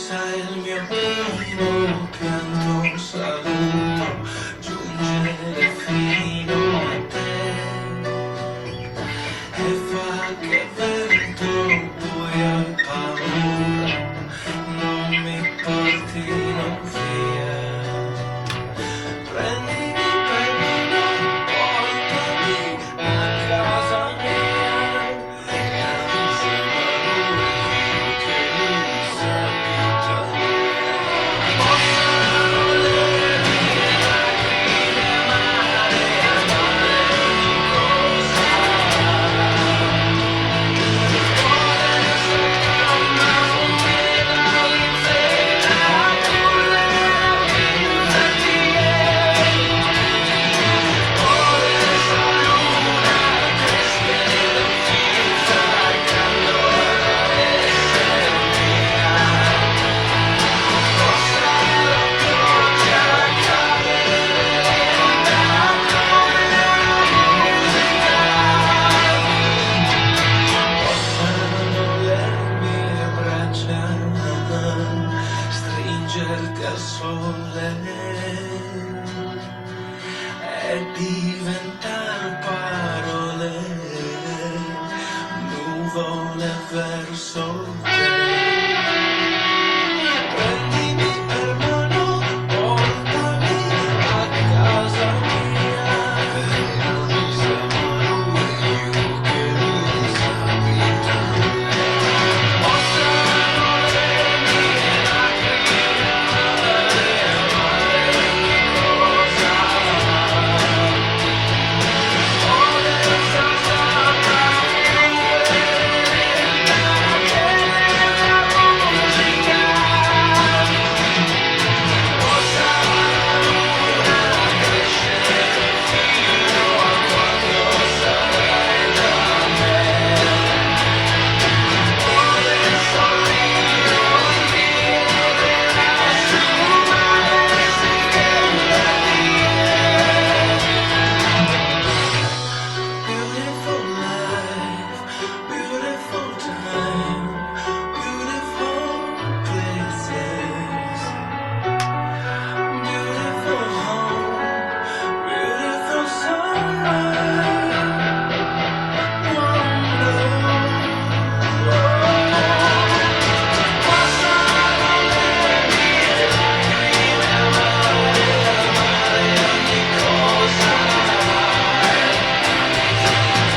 possa il mio primo pianto saluto giungere fino a te e fa che vento, buio e paura non mi portino via. Prendimi per mano, portami a casa mia e insieme a lui che lui sa già possano le mie lacrime amare, amare ogni cosa. Vuole essere calma, umida, leggera, pure stringerti al sole e diventar parole, nuvole verso te. Prendimi per mano, portami a casa mia e insieme a lui che lui sa già. Possano le mie lacrime amare, amare ogni cosa. Ora senza più musica. Possa la luna crescere fino a quando sarai da me. Vuole sorriso scriverà su mare beautiful life, beautiful time, beautiful places, beautiful home, beautiful sunrise, wonder. Passano le mie lacrime amare, amare ogni cosa.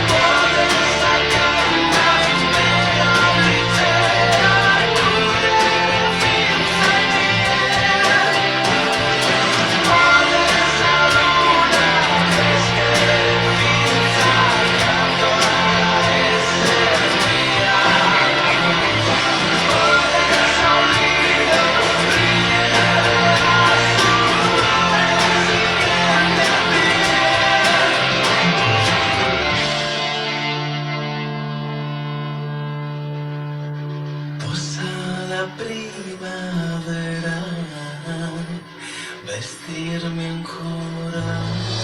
Vuole star calma, umida, leggera, pure senza niente. Vuole sta luna crescere finza accanto a essere mia. Vuole sorriso brillerà su mare possa la primavera vestirmi ancora.